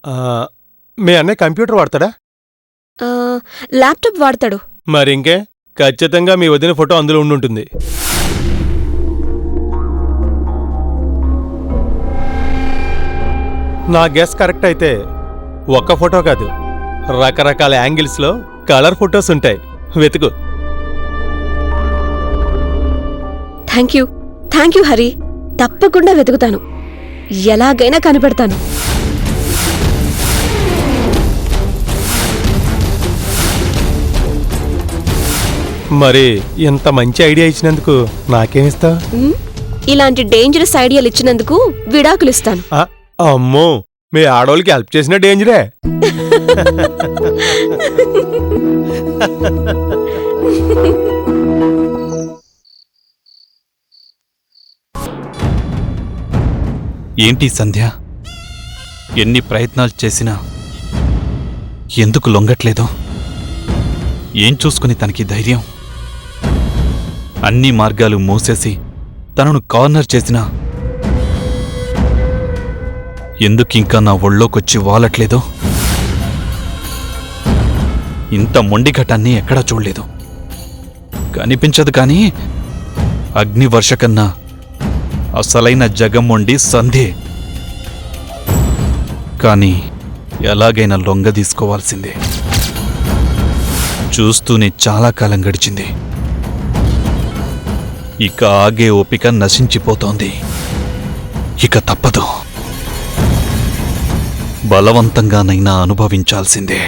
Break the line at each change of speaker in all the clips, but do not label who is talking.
ఆ, మీ అన్నయ్య కంప్యూటర్ వాడతాడా?
ఆ, ల్యాప్టాప్ వాడతాడు.
మరింకే ఖచ్చితంగా మీ వదిన ఫోటో అందులో ఉండుంటుంది. నా గెస్ కరెక్ట్ అయితే ఒక్క ఫోటో కాదు, రకరకాల యాంగిల్స్లో కలర్ ఫొటోస్ ఉంటాయి. వెతుకు.
Thank you Hari. తప్పకుండా వెతుకుతాను, ఎలాగైనా కనిపెడతాను.
మరి ఇంత మంచి ఐడియా ఇచ్చినందుకు నాకేమిస్తావు?
ఇలాంటి డేంజరస్ ఐడియాలు ఇచ్చినందుకు విడాకులిస్తాను.
అమ్మో, మీ ఆడవాళ్ళకి హెల్ప్ చేసిన డేంజరే.
ఏంటి సంధ్య, ఎన్ని ప్రయత్నాలు చేసినా ఎందుకు లొంగట్లేదు? ఏం చూసుకుని తనకి ధైర్యం? అన్ని మార్గాలు మూసేసి తనను కార్నర్ చేసినా ఎందుకింకా నా ఒళ్ళోకొచ్చి వాలట్లేదు? ఇంత మొండిఘటాన్ని ఎక్కడా చూడలేదు. కనిపించదు కానీ అగ్నివర్ష కన్నా అసలైన జగమ్మొండి సంధ్యే. కానీ ఎలాగైనా లొంగ తీసుకోవాల్సిందే. చూస్తూనే చాలా కాలం గడిచింది. ఇక ఆగే ఓపిక నశించిపోతోంది. ఇక తప్పదు, బలవంతంగానైనా అనుభవించాల్సిందే.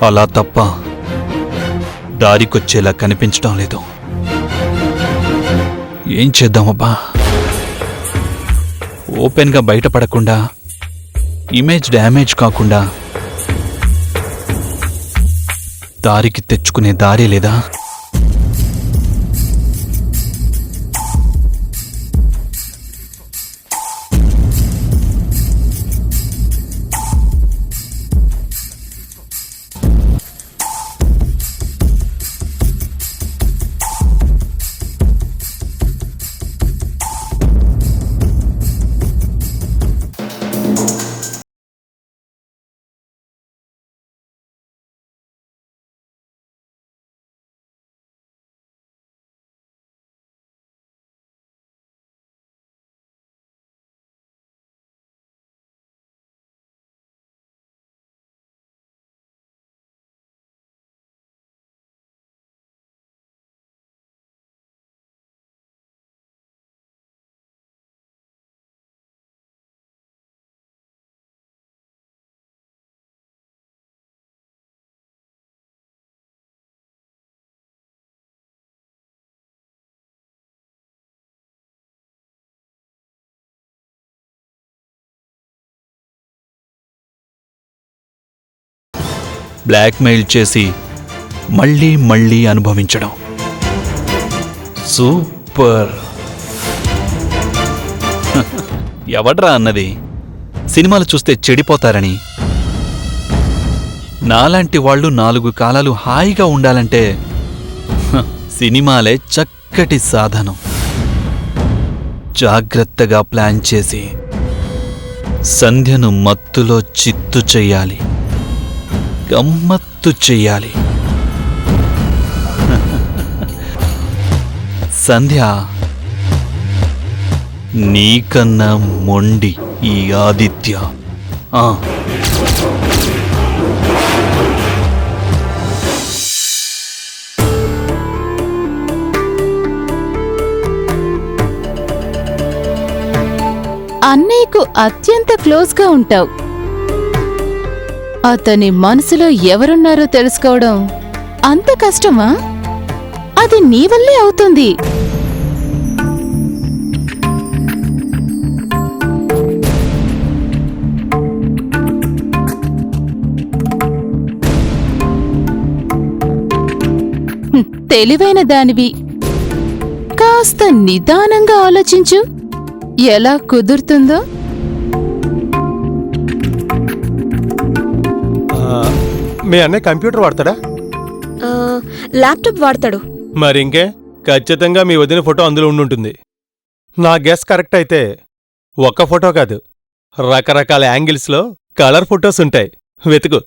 అలా తప్ప దారికొచ్చేలా కనిపించడం లేదు. ఏం చేద్దామబ్బా? ఓపెన్గా బయటపడకుండా, ఇమేజ్ డ్యామేజ్ కాకుండా దారికి తెచ్చుకునే దారి లేదా? బ్లాక్మెయిల్ చేసి మళ్ళీ మళ్ళీ అనుభవించడం సూపర్. ఎవడ్రా అన్నది సినిమాలు చూస్తే చెడిపోతారని? నాలాంటి వాళ్ళు 4 కాలాలు హాయిగా ఉండాలంటే సినిమాలే చక్కటి సాధనం. జాగ్రత్తగా ప్లాన్ చేసి సంధ్యను మత్తులో చిత్తు చెయ్యాలి, గమ్మత్తు చెయ్యాలి. సంధ్య, నీకన్నా మొండి ఈ ఆదిత్య.
అన్నయ్యకు అత్యంత క్లోజ్గా ఉంటావు. అతని మనసులో ఎవరున్నారో తెలుసుకోవడం అంత కష్టమా? అది నీ వల్లే అవుతుంది. తెలివైన దానివి, కాస్త నిదానంగా ఆలోచించు ఎలా కుదురుతుందో.
మీ అన్నయ్య కంప్యూటర్ వాడతాడా?
ల్యాప్టాప్ వాడతాడు.
మరింకే ఖచ్చితంగా మీ వదిన ఫోటో అందులో ఉండుంటుంది. నా గెస్ కరెక్ట్ అయితే ఒక్క ఫోటో కాదు, రకరకాల యాంగిల్స్లో కలర్ ఫొటోస్ ఉంటాయి. వెతుకు.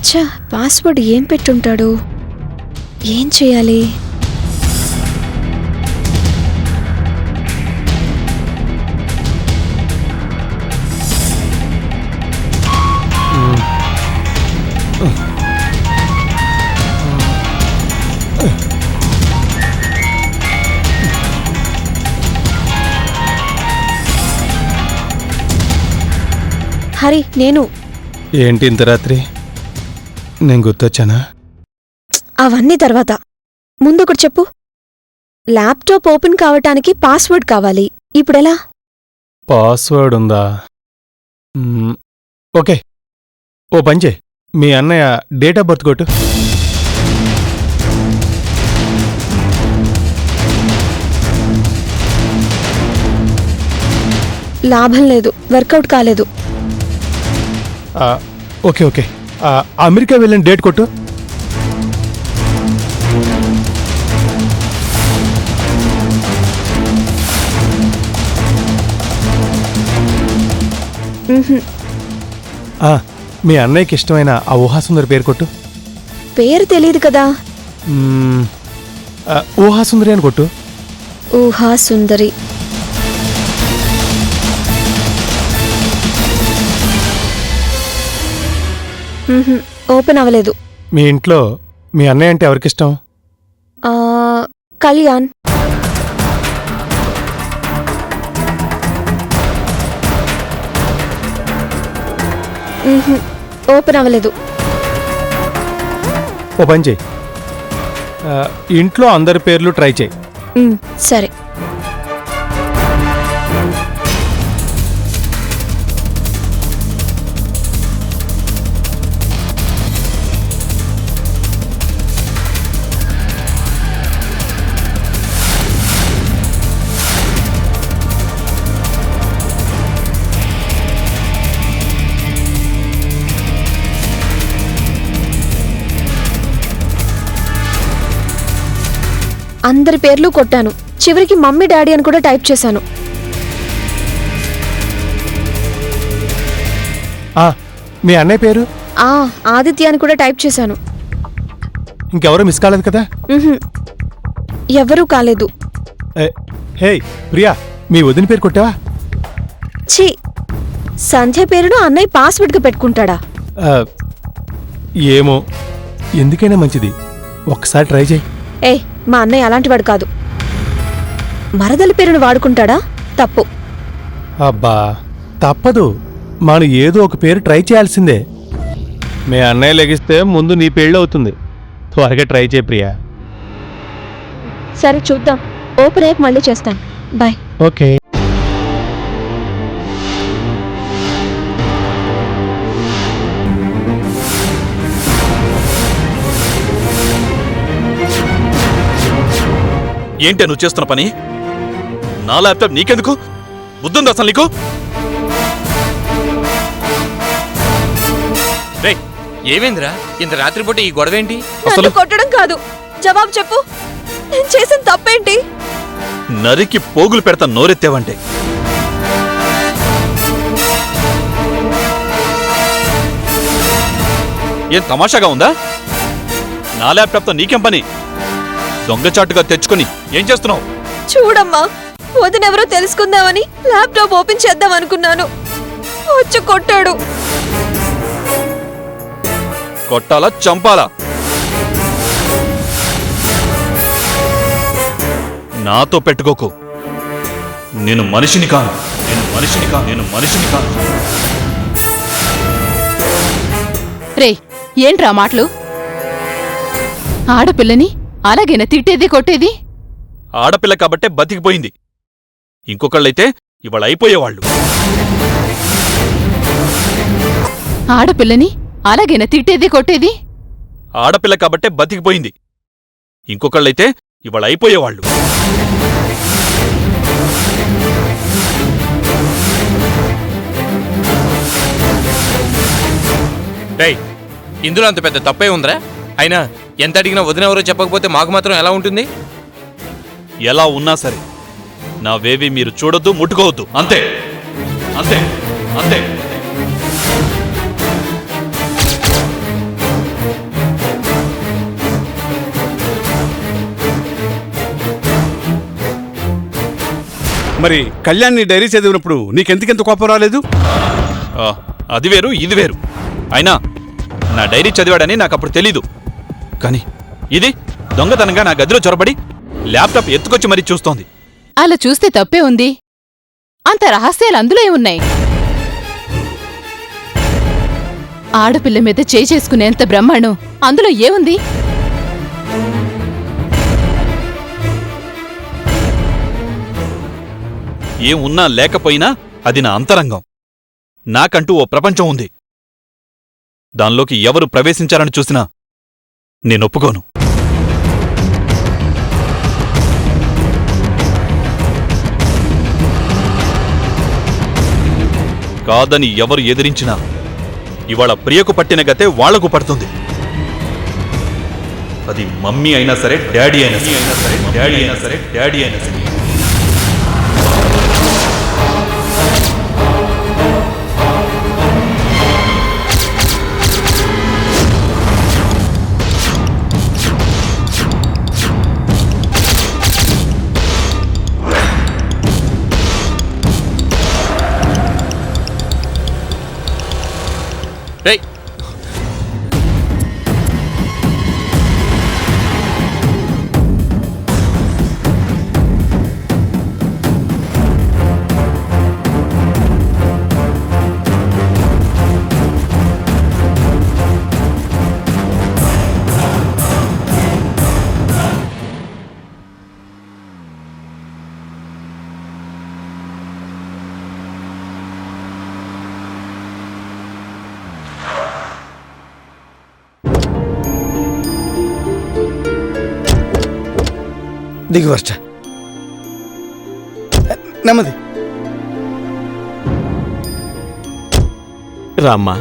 ఛా, పాస్వర్డ్ ఏం పెట్టుంటాడు? ఏం చేయాలి? హరి, నేను.
ఏంటి ఇంత రాత్రి? నేను గుర్తొచ్చానా?
అవన్నీ తర్వాత. ముందొకటి చెప్పు. ల్యాప్టాప్ ఓపెన్ కావటానికి పాస్వర్డ్ కావాలి. ఇప్పుడెలా?
పాస్వర్డ్ ఉందా? ఓకే, ఓ పంచే. మీ అన్నయ్య డేట్ ఆఫ్ బర్త్ కొట్టు.
లాభం లేదు, వర్కౌట్ కాలేదు.
ఓకే ఓకే, అమెరికా వెళ్ళిన డేట్ కొట్టు. మీ అన్నయ్యకి ఇష్టమైన ఆ ఊహాసుందరి పేరు కొట్టు.
పేరు తెలియదు కదా.
ఊహాసుందరి అని కొట్టు.
ఊహా సుందరి. ఓపెన్ అవ్వలేదు.
మీ ఇంట్లో మీ అన్నయ్య అంటే ఎవరికిష్టం?
కళ్యాణ్. ఓపెన్ అవ్వలేదు.
ఓ పని చేయి, ఇంట్లో అందరి పేర్లు ట్రై చేయి.
సరే. అందరి పేర్లు కొట్టాను. చివరికి మమ్మీ డాడీ అని కూడా టైప్ చేశాను.
మీ అన్నయ్య పేరు?
ఆదిత్య అని కూడా టైప్ చేశాను.
ఇంకెవరూ మిస్ కాలేదు కదా?
ఎవరూ కాలేదు.
హే ప్రియా, మీ వదిన పేరు కొట్టావా?
ఛీ, సంధ్య పేరును అన్నయ్య పాస్వర్డ్గా పెట్టుకుంటాడా?
ఏమో, ఎందుకైనా మంచిది, ఒక్కసారి ట్రై చేయి.
మా అన్నయ్య అలాంటివాడు కాదు. మరదలి పేరును వాడుకుంటాడా? తప్పు.
అబ్బా, తప్పదు, మనం ఏదో ఒక పేరు ట్రై చేయాల్సిందే. మీ అన్నయ్య లెగిస్తే ముందు నీ పెళ్ళి అవుతుంది. త్వరగా ట్రై చేయి ప్రియా.
సరే, చూద్దాం. ఓపెన్ అయ్యాక మళ్ళీ చేస్తాను. బాయ్.
ఓకే.
ఏంటే నువ్వు చేస్తున్న పని? నా ల్యాప్టాప్ నీకెందుకు? బుద్ధుంది అసలు నీకు? రేయ్,
ఏమేంద్రా ఇంత రాత్రిపూట ఈ గొడవేంటి?
నన్ను కొట్టడం కాదు, జవాబు చెప్పు. నేను చేసిన తప్పేంటి?
నరికి పోగులు పెడతా నోరెత్తావంటే. ఏం తమాషాగా ఉందా? నా ల్యాప్టాప్తో నీకేం పని? దొంగచాటుగా తెచ్చుకొని ఏం చేస్తున్నావు?
చూడమ్మా, వదినెవరో తెలుసుకుందామని ల్యాప్టాప్ ఓపెన్ చేద్దాం అనుకున్నాను. వచ్చి కొట్టాడు.
కొట్టాలా చంపాలా? నాతో పెట్టుకోకు. నేను మనిషిని కాను.
రే, ఏంట్రా మాటలు? ఆడపిల్లని అలాగేనా తిట్టేది కొట్టేది?
ఆడపిల్ల కాబట్టే బతికిపోయింది. ఇంకొకళ్ళైతే ఇవాళ అయిపోయేవాళ్ళు.
ఆడపిల్లని అలాగేనా తిట్టేది కొట్టేది?
ఆడపిల్ల కాబట్టే బతికిపోయింది. ఇంకొకళ్ళైతే ఇవాళ అయిపోయేవాళ్ళు.
డేయ్, ఇందులో అంత పెద్ద తప్పే ఉందిరా? అయినా ఎంత అడిగినా వదినెవరో చెప్పకపోతే మాకు మాత్రం ఎలా ఉంటుంది?
ఎలా ఉన్నా సరే నావేవి మీరు చూడొద్దు, ముట్టుకోవద్దు. అంతే అంతే అంతే.
మరి కళ్యాణ్ని డైరీ చదివినప్పుడు నీకెందుకెంత కోపం రాలేదు?
అది వేరు, ఇది వేరు. అయినా నా డైరీ చదివాడని నాకప్పుడు తెలీదు. కానీ ఇది దొంగతనంగా నా గదిలో చొరబడి ల్యాప్టాప్ ఎత్తుకొచ్చి మరీ చూస్తోంది.
అలా చూస్తే తప్పే ఉంది. అంత రహస్యాలు అందులో ఏమున్నాయి? ఆడపిల్ల మీద చేసుకునేంత బ్రహ్మాండం అందులో ఏముంది?
ఏం ఉన్నా లేకపోయినా అది నా అంతరంగం. నాకంటూ ఓ ప్రపంచం ఉంది. దానిలోకి ఎవరు ప్రవేశించారని చూసినా నేనొప్పుకోను. కాదని ఎవరు ఎదిరించినా ఇవాళ ప్రియకు పట్టిన గతే వాళ్లకు పడుతుంది. అది మమ్మీ అయినా సరే, డాడీ అయినా సరే.
డేయ్,
దిగు ఫస్ట్. నెమ్మది
రామ్మా.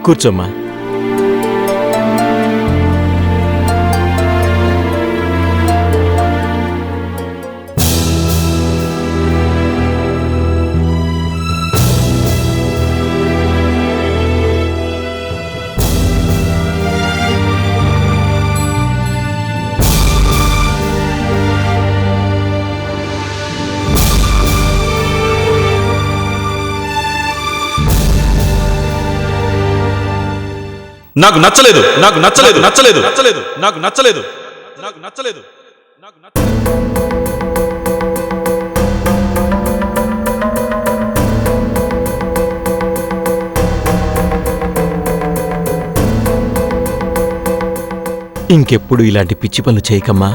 కూర్చోమ్మా.
నాకు నచ్చలేదు నాకు నచ్చలేదు నచ్చలేదు నచ్చలేదు నాకు నచ్చలేదు నాకు నచ్చలేదు నాకు నచ్చలేదు.
ఇంకెప్పుడు ఇలాంటి పిచ్చి పనులు చేయకమ్మా.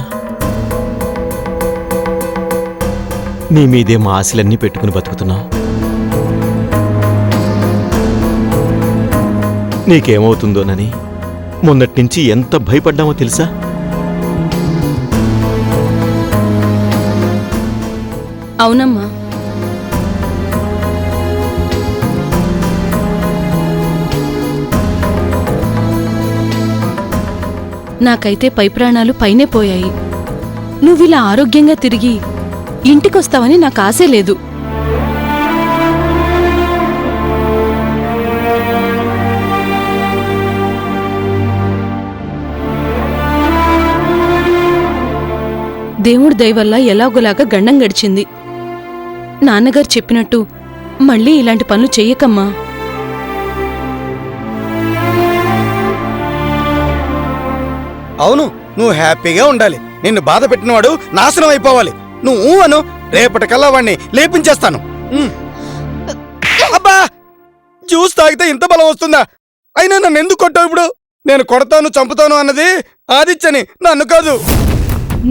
నీ మీదే మా ఆశలన్నీ పెట్టుకుని బతుకుతున్నావు. నీకేమవుతుందోనని మొన్నట్నుంచి ఎంత భయపడ్డామో తెలుసా?
అవునమ్మా. నాకైతే పై ప్రాణాలు పైనే పోయాయి. నువ్విలా ఆరోగ్యంగా తిరిగి ఇంటికొస్తావని నాకు ఆశే లేదు. దేవుడి దయ వల్ల ఎలాగోలాగా గండం గడిచింది. నాన్నగారు చెప్పినట్టు మళ్ళీ ఇలాంటి పనులు చెయ్యకమ్మా.
అవును, నువ్వు హ్యాపీగా ఉండాలి. నిన్ను బాధ పెట్టినవాడు నాశనం అయిపోవాలి. నువ్వు అను, రేపటికల్లా వాడిని లేపించేస్తాను. అబ్బా, జ్యూస్ తాగితే ఇంత బలం వస్తుందా? అయినా నన్ను ఎందుకు కొట్టావు ఇప్పుడు? నేను కొడతాను చంపుతాను అన్నది ఆదిత్యని, నన్ను కాదు.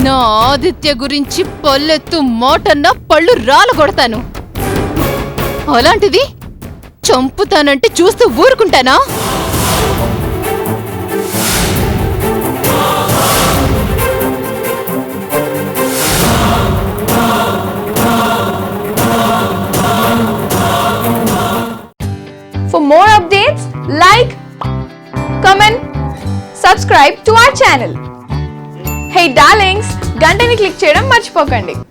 నా ఆదిత్య గురించి పల్లెత్తు మోటన్నా పళ్ళు రాలగొడతాను. అలాంటిది చంపుతానంటే చూస్తూ ఊరుకుంటానా?
For more updates, like, comment, subscribe to our channel. Hey darlings, గంటని click చేయడం మర్చిపోకండి.